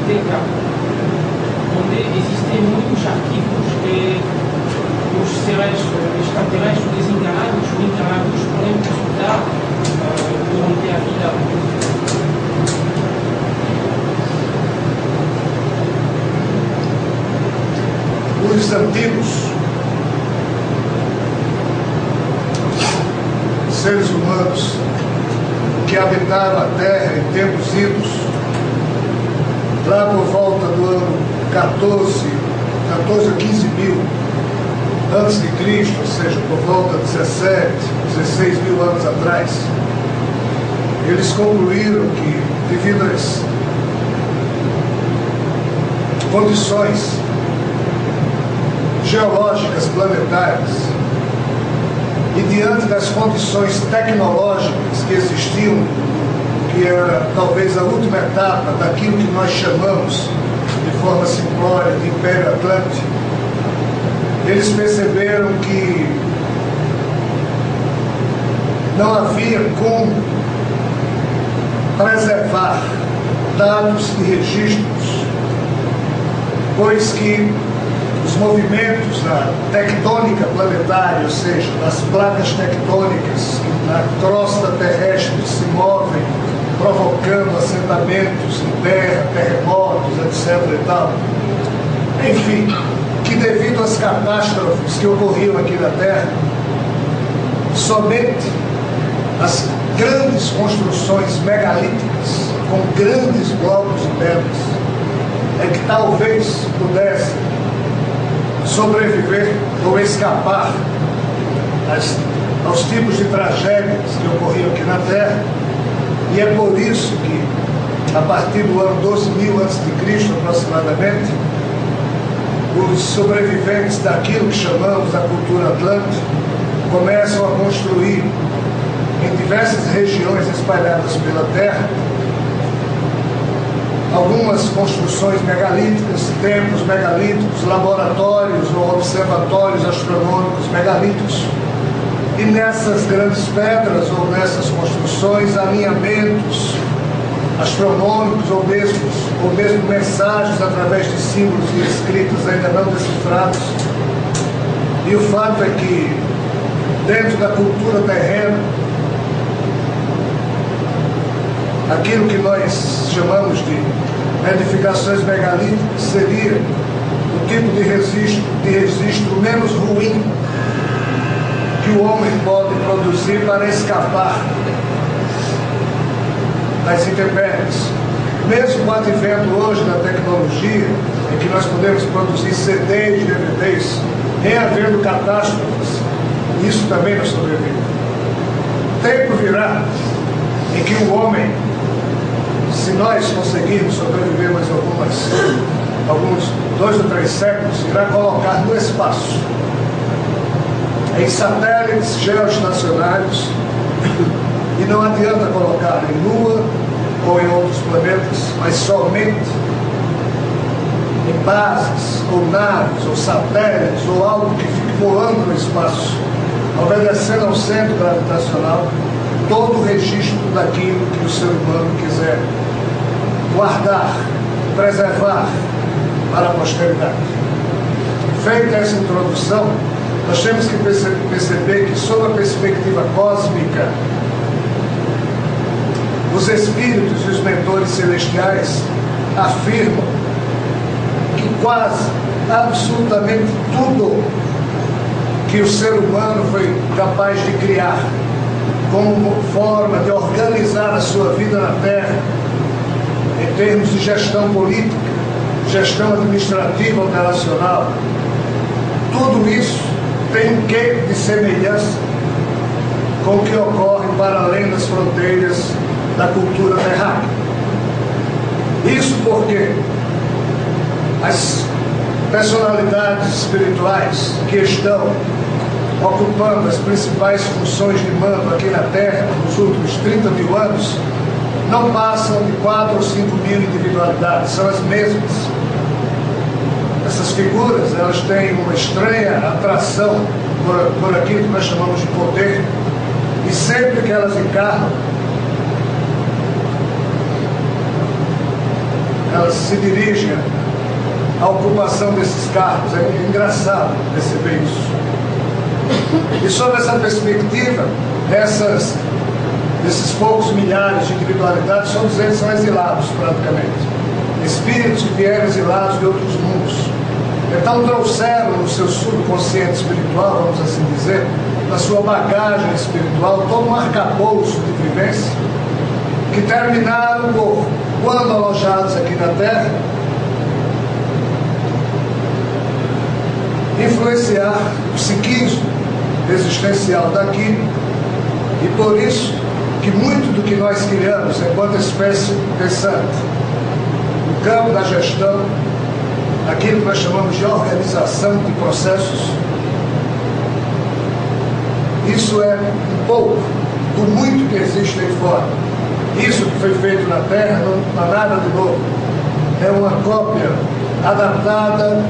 biblioteca onde existem muitos arquivos e os seres extraterrestres desencarnados ou encarnados podem consultar durante a vida. Os antigos seres humanos que habitaram a Terra em tempos idos, lá por volta do ano 14 a 15 mil antes de Cristo, ou seja, por volta de 17, 16 mil anos atrás, eles concluíram que, devido às condições geológicas planetárias e diante das condições tecnológicas que existiam, que era talvez a última etapa daquilo que nós chamamos de forma simplória de Império Atlântico, eles perceberam que não havia como preservar dados e registros, pois que os movimentos da tectônica planetária, ou seja, das placas tectônicas que na crosta terrestre se movem, provocando assentamentos de terra, terremotos, etc. e tal. Enfim, que devido às catástrofes que ocorriam aqui na Terra, somente as grandes construções megalíticas, com grandes blocos de pedras, é que talvez pudessem sobreviver ou escapar aos tipos de tragédias que ocorriam aqui na Terra. E é por isso que, a partir do ano 12.000 a.C., aproximadamente, os sobreviventes daquilo que chamamos da cultura atlântica começam a construir em diversas regiões espalhadas pela Terra algumas construções megalíticas, templos megalíticos, laboratórios ou observatórios astronômicos megalíticos. E nessas grandes pedras ou nessas construções, alinhamentos astronômicos ou mesmo mensagens através de símbolos e escritos ainda não decifrados. E o fato é que, dentro da cultura terrena, aquilo que nós chamamos de edificações megalíticas seria o tipo de registro menos ruim que o homem pode produzir para escapar das intempéries. Mesmo com o advento hoje da tecnologia, em que nós podemos produzir CDs, DVDs, em havendo catástrofes, isso também não sobrevive. Tempo virá em que o homem, se nós conseguirmos sobreviver mais alguns 2 ou 3 séculos, irá colocar no espaço, em satélites geoestacionários, e não adianta colocar em Lua ou em outros planetas, mas somente em bases, ou naves, ou satélites, ou algo que fique voando no espaço, obedecendo ao centro gravitacional, todo o registro daquilo que o ser humano quiser guardar, preservar para a posteridade. Feita essa introdução, nós temos que perceber que, sob a perspectiva cósmica, os espíritos e os mentores celestiais afirmam que quase absolutamente tudo que o ser humano foi capaz de criar como forma de organizar a sua vida na Terra, em termos de gestão política, gestão administrativa operacional, tudo isso tem um quê de semelhança com o que ocorre para além das fronteiras da cultura terráquea. Isso porque as personalidades espirituais que estão ocupando as principais funções de mando aqui na Terra nos últimos 30 mil anos não passam de 4 ou 5 mil individualidades, são as mesmas. Essas figuras, elas têm uma estranha atração por aquilo que nós chamamos de poder, e sempre que elas encarnam, elas se dirigem à ocupação desses cargos. É engraçado perceber isso. E sob essa perspectiva, esses poucos milhares de individualidades, todos eles são exilados praticamente. Espíritos que vieram exilados de outros mundos. Então trouxeram no seu subconsciente espiritual, vamos assim dizer, na sua bagagem espiritual, todo um arcabouço de vivência, que terminaram por, quando alojados aqui na Terra, influenciar o psiquismo existencial daqui, e por isso que muito do que nós criamos enquanto espécie pensante, no campo da gestão, aquilo que nós chamamos de organização de processos, isso é um pouco do muito que existe aí fora. Isso que foi feito na Terra não há nada de novo. É uma cópia adaptada,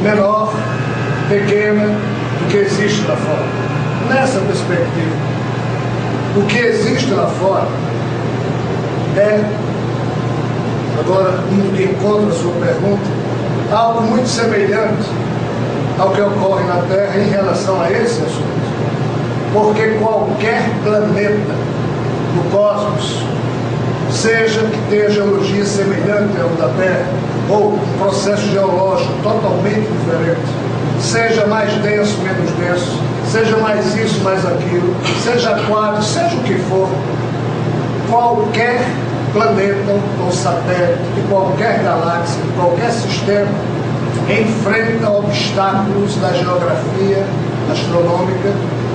menor, pequena, do que existe lá fora. Nessa perspectiva, o que existe lá fora é, agora indo de encontro à sua pergunta, algo muito semelhante ao que ocorre na Terra em relação a esse assunto. Porque qualquer planeta do cosmos, seja que tenha geologia semelhante ao da Terra, ou um processo geológico totalmente diferente, seja mais denso, menos denso, seja mais isso, mais aquilo, seja aquático, seja o que for, qualquer planeta ou satélite de qualquer galáxia, de qualquer sistema, enfrenta obstáculos da geografia astronômica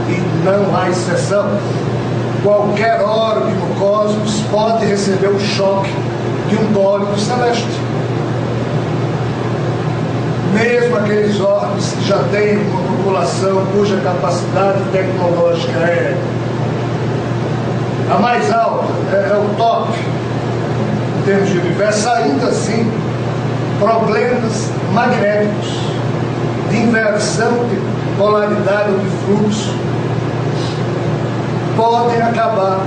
e não há exceção. Qualquer orbe no cosmos pode receber o choque de um bólido celeste. Mesmo aqueles orbes que já têm uma população cuja capacidade tecnológica é a mais alta, é o top em termos de universo, ainda assim, problemas magnéticos de inversão de polaridade ou de fluxo podem acabar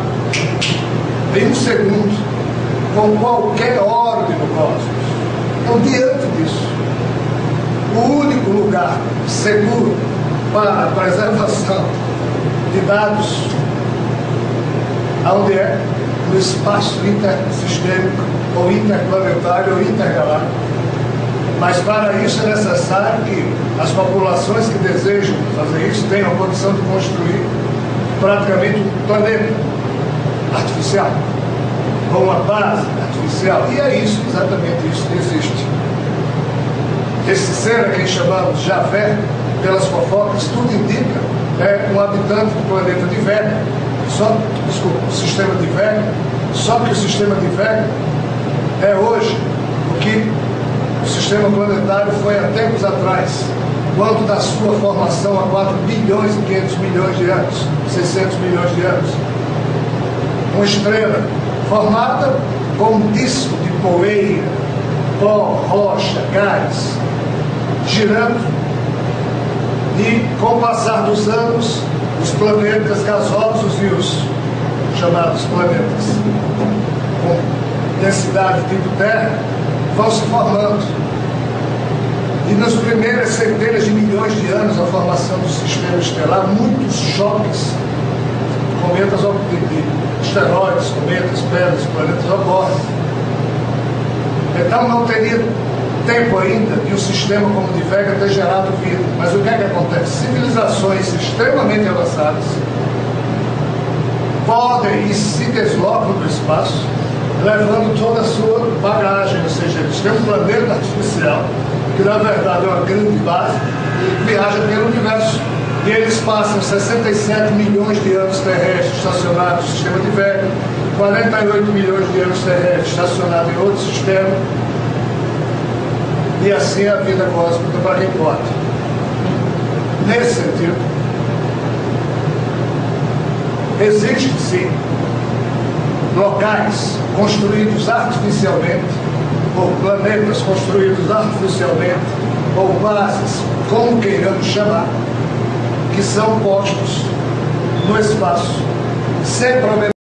em um segundo com qualquer orbe no cosmos. Então, diante disso, o único lugar seguro para a preservação de dados, onde é? No espaço intersistêmico, ou interplanetário, ou intergaláctico. Mas para isso é necessário que as populações que desejam fazer isso tenham a condição de construir praticamente um planeta artificial, com uma base artificial. E é isso, exatamente isso que existe. Esse ser a quem chamamos Javé, pelas fofocas, tudo indica, é um habitante do planeta de Vega, o sistema de Vega, só que o sistema de Vega é hoje o que o sistema planetário foi há tempos atrás, quando da sua formação há 4 bilhões e 500 milhões de anos, 600 milhões de anos. Uma estrela formada com um disco de poeira, pó, rocha, gás, girando, e com o passar dos anos, os planetas gasosos e os chamados planetas com densidade tipo Terra vão se formando. E nas primeiras centenas de milhões de anos, a formação do sistema estelar, muitos choques, cometas, asteroides, cometas, pedras, planetas ocorrem. Então não teria tempo ainda de um sistema como o de Vega ter gerado vida. Mas o que é que acontece? Civilizações extremamente avançadas podem e se deslocam do espaço, levando toda a sua bagagem, ou seja, eles têm um planeta artificial, que na verdade é uma grande base, e viaja pelo universo. E eles passam 67 milhões de anos terrestres estacionados no sistema de Vega, 48 milhões de anos terrestres estacionados em outro sistema, e assim a vida cósmica para quem pode. Nesse sentido, existe sim locais construídos artificialmente, ou planetas construídos artificialmente, ou bases, como queiramos chamar, que são postos no espaço, sem problema.